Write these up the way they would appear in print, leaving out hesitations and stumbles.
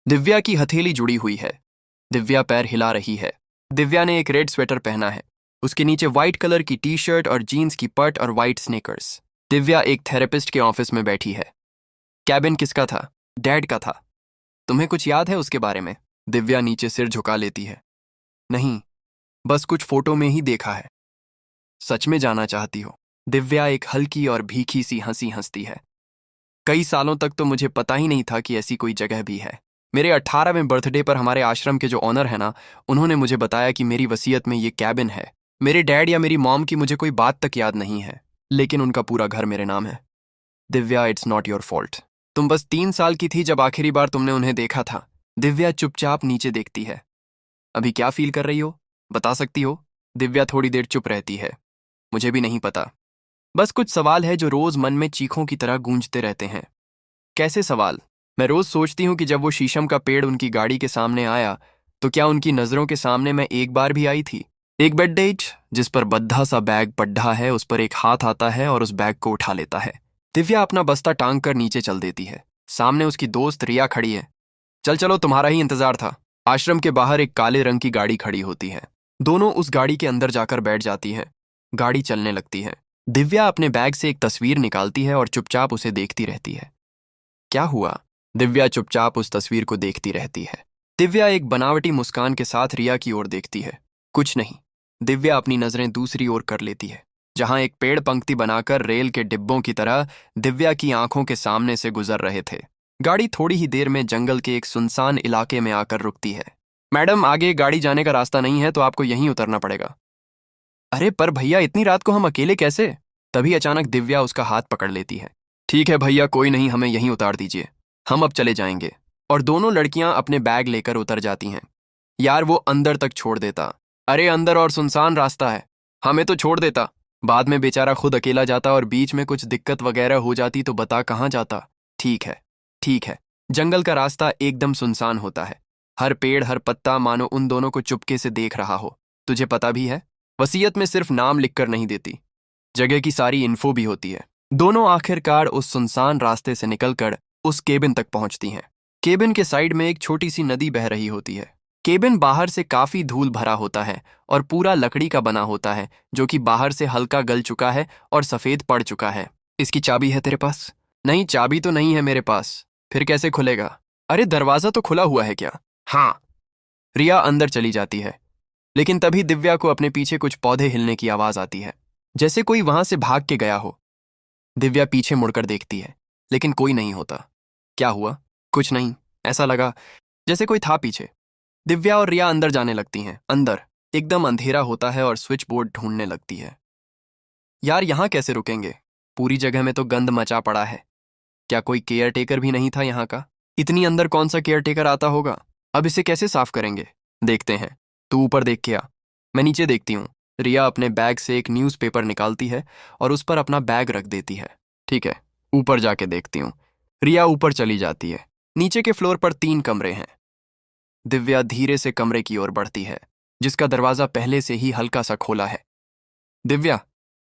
दिव्या की हथेली जुड़ी हुई है। दिव्या पैर हिला रही है। दिव्या ने एक रेड स्वेटर पहना है। उसके नीचे व्हाइट कलर की टी शर्ट और जीन्स की पट और व्हाइट स्नीकर्स। दिव्या एक थेरेपिस्ट के ऑफिस में बैठी है। कैबिन किसका था? डैड का था। तुम्हें कुछ याद है उसके बारे में? दिव्या नीचे सिर झुका लेती है। नहीं, बस कुछ फोटो में ही देखा है। सच में जाना चाहती हो? दिव्या एक हल्की और भीखी सी हंसी हंसती है। कई सालों तक तो मुझे पता ही नहीं था कि ऐसी कोई जगह भी है। मेरे 18वें बर्थडे पर हमारे आश्रम के जो ऑनर है ना, उन्होंने मुझे बताया कि मेरी वसीयत में ये कैबिन है। मेरे डैड या मेरी मॉम की मुझे कोई बात तक याद नहीं है, लेकिन उनका पूरा घर मेरे नाम है। Divya, it's not your fault. तुम बस 3 साल की थी जब आखिरी बार तुमने उन्हें देखा था। दिव्या चुपचाप नीचे देखती है। अभी क्या फील कर रही हो, बता सकती हो? दिव्या थोड़ी देर चुप रहती है। मुझे भी नहीं पता, बस कुछ सवाल है जो रोज मन में चीखों की तरह गूंजते रहते हैं। कैसे सवाल? मैं रोज सोचती हूँ कि जब वो शीशम का पेड़ उनकी गाड़ी के सामने आया, तो क्या उनकी नजरों के सामने मैं एक बार भी आई थी? एक बेड डेट जिस पर बद्धा सा बैग पड्ढा है, उस पर एक हाथ आता है और उस बैग को उठा लेता है। दिव्या अपना बस्ता टांग कर नीचे चल देती है। सामने उसकी दोस्त रिया खड़ी है। चल चलो, तुम्हारा ही इंतजार था। आश्रम के बाहर एक काले रंग की गाड़ी खड़ी होती है। दोनों उस गाड़ी के अंदर जाकर बैठ जाती हैं। गाड़ी चलने लगती है। दिव्या अपने बैग से एक तस्वीर निकालती है और चुपचाप उसे देखती रहती है। क्या हुआ? दिव्या चुपचाप उस तस्वीर को देखती रहती है। दिव्या एक बनावटी मुस्कान के साथ रिया की ओर देखती है। कुछ नहीं। दिव्या अपनी नजरें दूसरी ओर कर लेती है, जहां एक पेड़ पंक्ति बनाकर रेल के डिब्बों की तरह दिव्या की आंखों के सामने से गुजर रहे थे। गाड़ी थोड़ी ही देर में जंगल के एक सुनसान इलाके में आकर रुकती है। मैडम, आगे गाड़ी जाने का रास्ता नहीं है, तो आपको यहीं उतरना पड़ेगा। अरे पर भैया, इतनी रात को हम अकेले कैसे? तभी अचानक दिव्या उसका हाथ पकड़ लेती है। ठीक है भैया, कोई नहीं, हमें यहीं उतार दीजिए, हम अब चले जाएंगे। और दोनों लड़कियां अपने बैग लेकर उतर जाती हैं। यार, वो अंदर तक छोड़ देता। अरे अंदर और सुनसान रास्ता है, हमें तो छोड़ देता। बाद में बेचारा खुद अकेला जाता और बीच में कुछ दिक्कत वगैरह हो जाती तो बता कहाँ जाता। ठीक है, ठीक है। जंगल का रास्ता एकदम सुनसान होता है। हर पेड़, हर पत्ता मानो उन दोनों को चुपके से देख रहा हो। तुझे पता भी है, वसीयत में सिर्फ नाम लिखकर नहीं देती, जगह की सारी इन्फो भी होती है। दोनों आखिरकार उस सुनसान रास्ते से निकलकर उस केबिन तक पहुंचती हैं। केबिन के साइड में एक छोटी सी नदी बह रही होती है। केबिन बाहर से काफी धूल भरा होता है और पूरा लकड़ी का बना होता है, जो कि बाहर से हल्का गल चुका है और सफेद पड़ चुका है। इसकी चाबी है तेरे पास? नहीं, चाबी तो नहीं है मेरे पास। फिर कैसे खुलेगा? अरे दरवाजा तो खुला हुआ है क्या? हाँ। रिया अंदर चली जाती है, लेकिन तभी दिव्या को अपने पीछे कुछ पौधे हिलने की आवाज आती है, जैसे कोई वहां से भाग के गया हो। दिव्या पीछे मुड़कर देखती है, लेकिन कोई नहीं होता। क्या हुआ? कुछ नहीं, ऐसा लगा जैसे कोई था पीछे। दिव्या और रिया अंदर जाने लगती हैं। अंदर एकदम अंधेरा होता है और स्विच बोर्ड ढूंढने लगती है। यार, यहाँ कैसे रुकेंगे? पूरी जगह में तो गंद मचा पड़ा है। क्या कोई केयर टेकर भी नहीं था यहाँ का? इतनी अंदर कौन सा केयर टेकर आता होगा? अब इसे कैसे साफ करेंगे? देखते हैं। तू ऊपर देख के आ, मैं नीचे देखती हूँ। रिया अपने बैग से एक न्यूज़पेपर निकालती है और उस पर अपना बैग रख देती है। ठीक है, ऊपर जाके देखती हूँ। रिया ऊपर चली जाती है। नीचे के फ्लोर पर 3 कमरे हैं। दिव्या धीरे से कमरे की ओर बढ़ती है, जिसका दरवाजा पहले से ही हल्का सा खोला है। दिव्या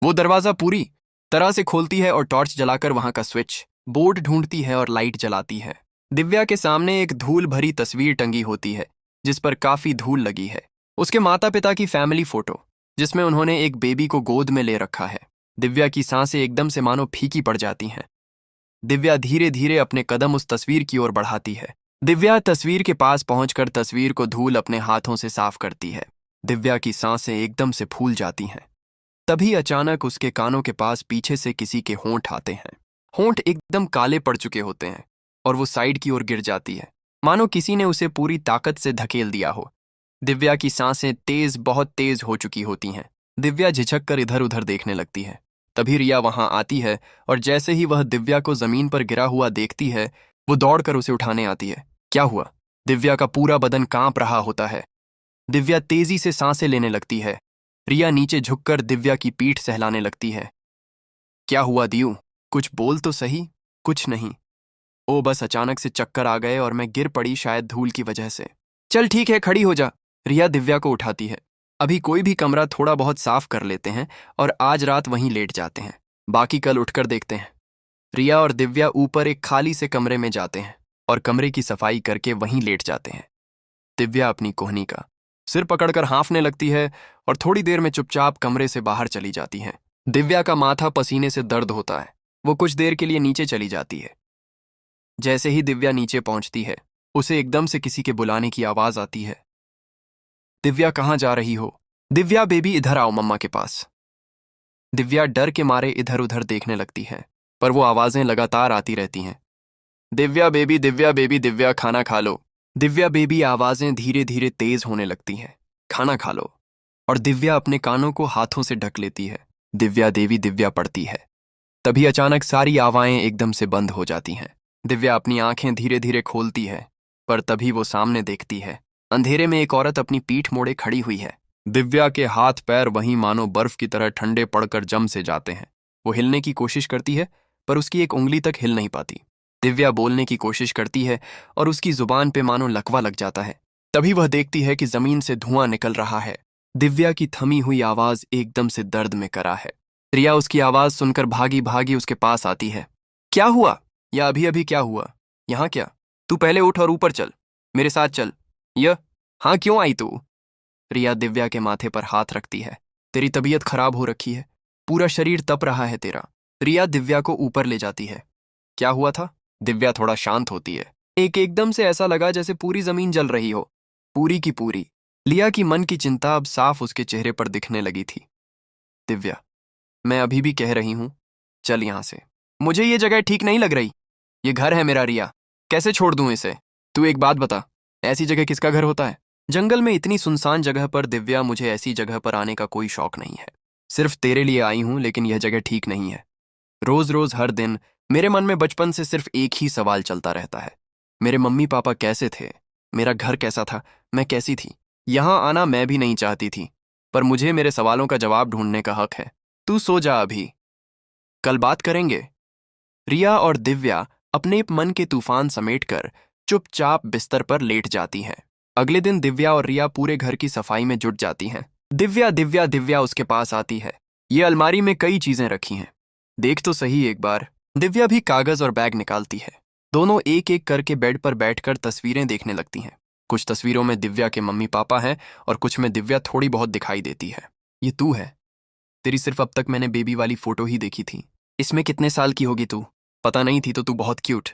वो दरवाजा पूरी तरह से खोलती है और टॉर्च जलाकर वहां का स्विच बोर्ड ढूंढती है और लाइट जलाती है। दिव्या के सामने एक धूल भरी तस्वीर टंगी होती है, जिस पर काफी धूल लगी है। उसके माता पिता की फैमिली फोटो, जिसमें उन्होंने एक बेबी को गोद में ले रखा है। दिव्या की सांसें एकदम से मानो फीकी पड़ जाती हैं। दिव्या धीरे धीरे अपने कदम उस तस्वीर की ओर बढ़ाती है। दिव्या तस्वीर के पास पहुंचकर तस्वीर को धूल अपने हाथों से साफ करती है। दिव्या की सांसें एकदम से फूल जाती हैं। तभी अचानक उसके कानों के पास पीछे से किसी के होंठ आते हैं। होंठ एकदम काले पड़ चुके होते हैं और वो साइड की ओर गिर जाती है, मानो किसी ने उसे पूरी ताकत से धकेल दिया हो। दिव्या की सांसें तेज, बहुत तेज हो चुकी होती हैं। दिव्या झिझक कर इधर उधर देखने लगती है। तभी रिया वहां आती है और जैसे ही वह दिव्या को जमीन पर गिरा हुआ देखती है, वो दौड़कर उसे उठाने आती है। क्या हुआ? दिव्या का पूरा बदन कांप रहा होता है। दिव्या तेजी से सांसें लेने लगती है। रिया नीचे झुककर दिव्या की पीठ सहलाने लगती है। क्या हुआ दियू? कुछ बोल तो सही। कुछ नहीं। ओ, बस अचानक से चक्कर आ गए और मैं गिर पड़ी, शायद धूल की वजह से। चल ठीक है, खड़ी हो जा। रिया दिव्या को उठाती है। अभी कोई भी कमरा थोड़ा बहुत साफ कर लेते हैं और आज रात वहीं लेट जाते हैं, बाकी कल उठकर देखते हैं। रिया और दिव्या ऊपर एक खाली से कमरे में जाते हैं। और कमरे की सफाई करके वहीं लेट जाते हैं। दिव्या अपनी कोहनी का सिर पकड़कर हाँफने लगती है और थोड़ी देर में चुपचाप कमरे से बाहर चली जाती हैं। दिव्या का माथा पसीने से दर्द होता है। वो कुछ देर के लिए नीचे चली जाती है। जैसे ही दिव्या नीचे पहुंचती है, उसे एकदम से किसी के बुलाने की आवाज आती है। दिव्या, कहाँ जा रही हो? दिव्या बेबी, इधर आओ मम्मा के पास। दिव्या डर के मारे इधर उधर देखने लगती है, पर वो आवाजें लगातार आती रहती हैं। दिव्या बेबी, दिव्या बेबी, दिव्या खाना खा लो। दिव्या बेबी, आवाजें धीरे धीरे तेज होने लगती हैं। खाना खा लो। और दिव्या अपने कानों को हाथों से ढक लेती है। दिव्या देवी, दिव्या पढ़ती है। तभी अचानक सारी आवाज़ें एकदम से बंद हो जाती हैं। दिव्या अपनी आंखें धीरे धीरे खोलती है, पर तभी वो सामने देखती है। अंधेरे में एक औरत अपनी पीठ मोड़े खड़ी हुई है। दिव्या के हाथ पैर वहीं मानो बर्फ की तरह ठंडे पड़कर जम से जाते हैं। वो हिलने की कोशिश करती है, पर उसकी एक उंगली तक हिल नहीं पाती। दिव्या बोलने की कोशिश करती है और उसकी जुबान पे मानो लकवा लग जाता है। तभी वह देखती है कि जमीन से धुआं निकल रहा है। दिव्या की थमी हुई आवाज एकदम से दर्द में करा है। रिया उसकी आवाज सुनकर भागी भागी उसके पास आती है। क्या हुआ? या अभी अभी क्या हुआ? यहाँ क्या? तू पहले उठ और ऊपर चल, मेरे साथ चल। हाँ, क्यों आई तू? रिया दिव्या के माथे पर हाथ रखती है। तेरी तबीयत खराब हो रखी है, पूरा शरीर तप रहा है तेरा। रिया दिव्या को ऊपर ले जाती है। क्या हुआ था? दिव्या थोड़ा शांत होती है। एकदम से ऐसा लगा जैसे पूरी जमीन जल रही हो, पूरी की पूरी। लिया की मन की चिंता अब साफ उसके चेहरे पर दिखने लगी थी। दिव्या, मैं अभी भी कह रही हूं, चल यहां से। मुझे ये जगह ठीक नहीं लग रही। ये घर है मेरा रिया, कैसे छोड़ दूं इसे? तू एक बात बता, ऐसी जगह किसका घर होता है? जंगल में इतनी सुनसान जगह पर? दिव्या, मुझे ऐसी जगह पर आने का कोई शौक नहीं है। सिर्फ तेरे लिए आई हूं, लेकिन यह जगह ठीक नहीं है। रोज रोज हर दिन मेरे मन में बचपन से सिर्फ एक ही सवाल चलता रहता है। मेरे मम्मी पापा कैसे थे? मेरा घर कैसा था? मैं कैसी थी? यहां आना मैं भी नहीं चाहती थी, पर मुझे मेरे सवालों का जवाब ढूंढने का हक है। तू सो जा अभी, कल बात करेंगे। रिया और दिव्या अपने मन के तूफान समेटकर चुपचाप बिस्तर पर लेट जाती हैं। अगले दिन दिव्या और रिया पूरे घर की सफाई में जुट जाती हैं। दिव्या दिव्या दिव्या उसके पास आती है। ये अलमारी में कई चीजें रखी हैं, देख तो सही एक बार। दिव्या भी कागज और बैग निकालती है। दोनों एक एक करके बेड पर बैठकर तस्वीरें देखने लगती हैं। कुछ तस्वीरों में दिव्या के मम्मी पापा हैं और कुछ में दिव्या थोड़ी बहुत दिखाई देती है। ये तू है? तेरी सिर्फ अब तक मैंने बेबी वाली फोटो ही देखी थी। इसमें कितने साल की होगी तू? पता नहीं थी तो तू बहुत क्यूट।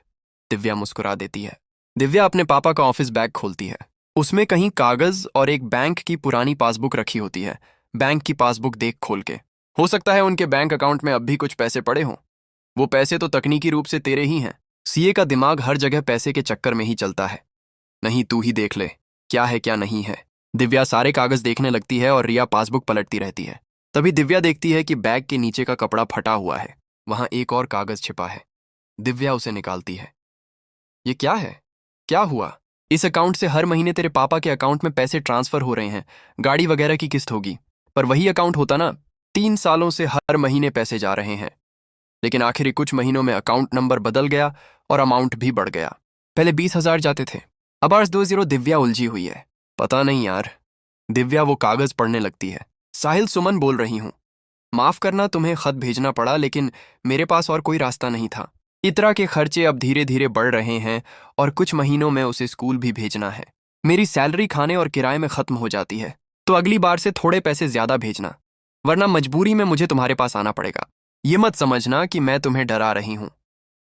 दिव्या मुस्कुरा देती है। दिव्या अपने पापा का ऑफिस बैग खोलती है। उसमें कहीं कागज और एक बैंक की पुरानी पासबुक रखी होती है। बैंक की पासबुक देख खोल के, हो सकता है उनके बैंक अकाउंट में अब भी कुछ पैसे पड़े हों। वो पैसे तो तकनीकी रूप से तेरे ही हैं। सीए का दिमाग हर जगह पैसे के चक्कर में ही चलता है। नहीं, तू ही देख ले क्या है क्या नहीं है। दिव्या सारे कागज देखने लगती है और रिया पासबुक पलटती रहती है। तभी दिव्या देखती है कि बैग के नीचे का कपड़ा फटा हुआ है। वहां एक और कागज छिपा है। दिव्या उसे निकालती है। ये क्या है? क्या हुआ? इस अकाउंट से हर महीने तेरे पापा के अकाउंट में पैसे ट्रांसफर हो रहे हैं, गाड़ी वगैरह की किस्त होगी। पर वही अकाउंट होता ना, 3 सालों से हर महीने पैसे जा रहे हैं। लेकिन आखिर कुछ महीनों में अकाउंट नंबर बदल गया और अमाउंट भी बढ़ गया। पहले 20,000 जाते थे, अब 820। दिव्या उलझी हुई है। पता नहीं यार। दिव्या वो कागज पढ़ने लगती है। साहिल, सुमन बोल रही हूँ। माफ करना तुम्हें खत भेजना पड़ा, लेकिन मेरे पास और कोई रास्ता नहीं था। इतरा के खर्चे अब धीरे धीरे बढ़ रहे हैं और कुछ महीनों में उसे स्कूल भी भेजना है। मेरी सैलरी खाने और किराए में खत्म हो जाती है, तो अगली बार से थोड़े पैसे ज्यादा भेजना, वरना मजबूरी में मुझे तुम्हारे पास आना पड़ेगा। ये मत समझना कि मैं तुम्हें डरा रही हूँ।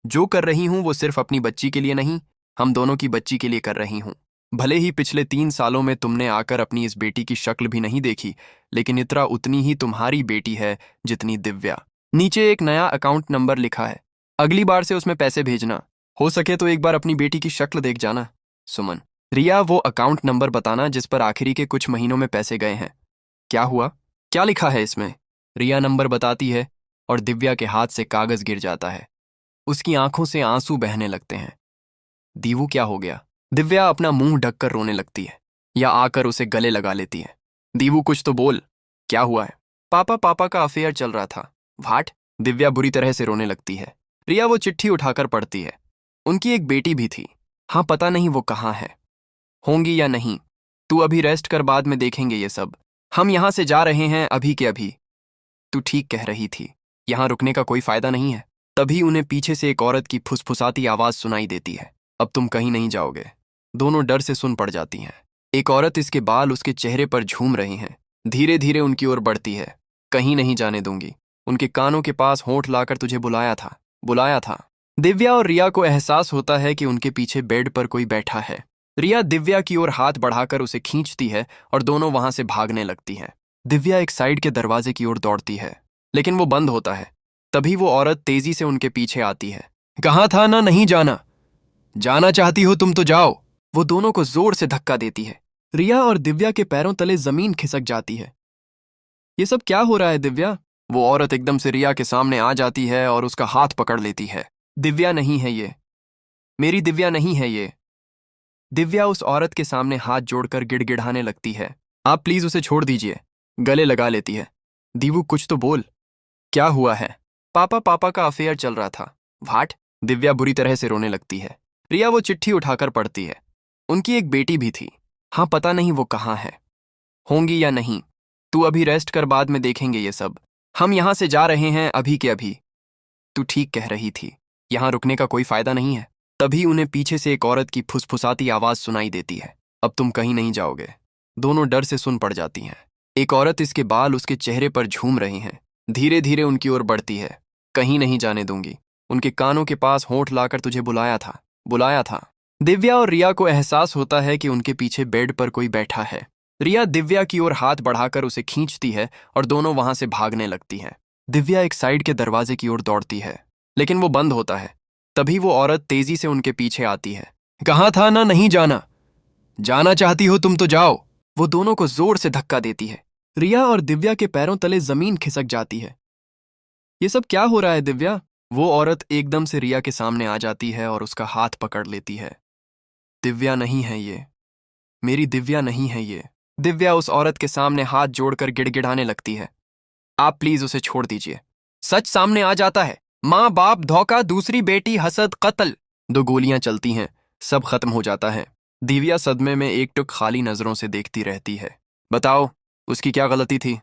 जो कर रही हूँ वो सिर्फ अपनी बच्ची के लिए नहीं, हम दोनों की बच्ची के लिए कर रही हूँ। भले ही पिछले 3 सालों में तुमने आकर अपनी इस बेटी की शक्ल भी नहीं देखी, लेकिन इतरा उतनी ही तुम्हारी बेटी है जितनी दिव्या। नीचे एक नया अकाउंट नंबर लिखा है, अगली बार से उसमें पैसे भेजना। हो सके तो एक बार अपनी बेटी की शक्ल देख जाना। सुमन। रिया, वो अकाउंट नंबर बताना जिस पर आखिरी के कुछ महीनों में पैसे गए हैं। क्या हुआ? क्या लिखा है इसमें? रिया नंबर बताती है और दिव्या के हाथ से कागज गिर जाता है। उसकी आंखों से आंसू बहने लगते हैं। दीवू, क्या हो गया? दिव्या अपना मुंह ढककर रोने लगती है या आकर उसे गले लगा लेती है। दीवू, कुछ तो बोल, क्या हुआ है? पापा का अफेयर चल रहा था। वाट? दिव्या बुरी तरह से रोने लगती है। रिया वो चिट्ठी उठाकर पढ़ती है। उनकी एक बेटी भी थी। हाँ, पता नहीं वो कहाँ है, होंगी या नहीं। तू अभी रेस्ट कर, बाद में देखेंगे ये सब। हम यहां से जा रहे हैं अभी के अभी। तू ठीक कह रही थी, यहां रुकने का कोई फायदा नहीं है। तभी उन्हें पीछे से एक औरत की फुसफुसाती आवाज सुनाई देती है। अब तुम कहीं नहीं जाओगे। दोनों डर से सुन पड़ जाती हैं। एक औरत, इसके बाल उसके चेहरे पर झूम रहे हैं, धीरे धीरे उनकी ओर बढ़ती है। कहीं नहीं जाने दूंगी। उनके कानों के पास होंठ लाकर तुझे बुलाया था। दिव्या और रिया को एहसास होता है कि उनके पीछे बेड पर कोई बैठा है। रिया दिव्या की ओर हाथ बढ़ाकर उसे खींचती है और दोनों वहां से भागने लगती हैं। दिव्या एक साइड के दरवाजे की ओर दौड़ती है, लेकिन वो बंद होता है। तभी वो औरत तेजी से उनके पीछे आती है। कहा था ना नहीं जाना। जाना चाहती हो तुम तो जाओ। वो दोनों को जोर से धक्का देती है। रिया और दिव्या के पैरों तले जमीन खिसक जाती है। ये सब क्या हो रहा है दिव्या? वो औरत एकदम से रिया के सामने आ जाती है और उसका हाथ पकड़ लेती है। दिव्या नहीं है ये, मेरी दिव्या नहीं है ये। दिव्या उस औरत के सामने हाथ जोड़कर गिड़गिड़ाने लगती है। आप प्लीज उसे छोड़ दीजिए। गले लगा लेती है। दीवू कुछ तो बोल। क्या हुआ है? पापा का अफेयर चल रहा था। व्हाट? दिव्या बुरी तरह से रोने लगती है। रिया वो चिट्ठी उठाकर पढ़ती है। उनकी एक बेटी भी थी। हाँ, पता नहीं वो कहाँ है, होंगी या नहीं। तू अभी रेस्ट कर, बाद में देखेंगे ये सब। हम यहां से जा रहे हैं अभी के अभी। तू ठीक कह रही थी, यहां रुकने का कोई फायदा नहीं है। तभी उन्हें पीछे से एक औरत की फुसफुसाती आवाज सुनाई देती है। अब तुम कहीं नहीं जाओगे। दोनों डर से सुन पड़ जाती हैं। एक औरत, इसके बाल उसके चेहरे पर झूम रहे हैं, धीरे धीरे उनकी ओर बढ़ती है। कहीं नहीं जाने दूंगी। उनके कानों के पास होंठ लाकर तुझे बुलाया था। दिव्या और रिया को एहसास होता है कि उनके पीछे बेड पर कोई बैठा है। रिया दिव्या की ओर हाथ बढ़ाकर उसे खींचती है और दोनों वहां से भागने लगती हैं। दिव्या एक साइड के दरवाजे की ओर दौड़ती है, लेकिन वो बंद होता है। तभी वो औरत तेजी से उनके पीछे आती है। कहा था ना नहीं जाना। जाना चाहती हो तुम तो जाओ। वो दोनों को जोर से धक्का देती है। रिया और दिव्या के पैरों तले जमीन खिसक जाती है। ये सब क्या हो रहा है दिव्या? वो औरत एकदम से रिया के सामने आ जाती है और उसका हाथ पकड़ लेती है। दिव्या नहीं है ये, मेरी दिव्या नहीं है ये। दिव्या उस औरत के सामने हाथ जोड़कर गिड़गिड़ाने लगती है। आप प्लीज उसे छोड़ दीजिए। सच सामने आ जाता है। माँ बाप धोखा, दूसरी बेटी हसद, कत्ल। 2 गोलियां चलती हैं, सब खत्म हो जाता है। दिव्या सदमे में एकटुक खाली नजरों से देखती रहती है। बताओ, उसकी क्या गलती थी?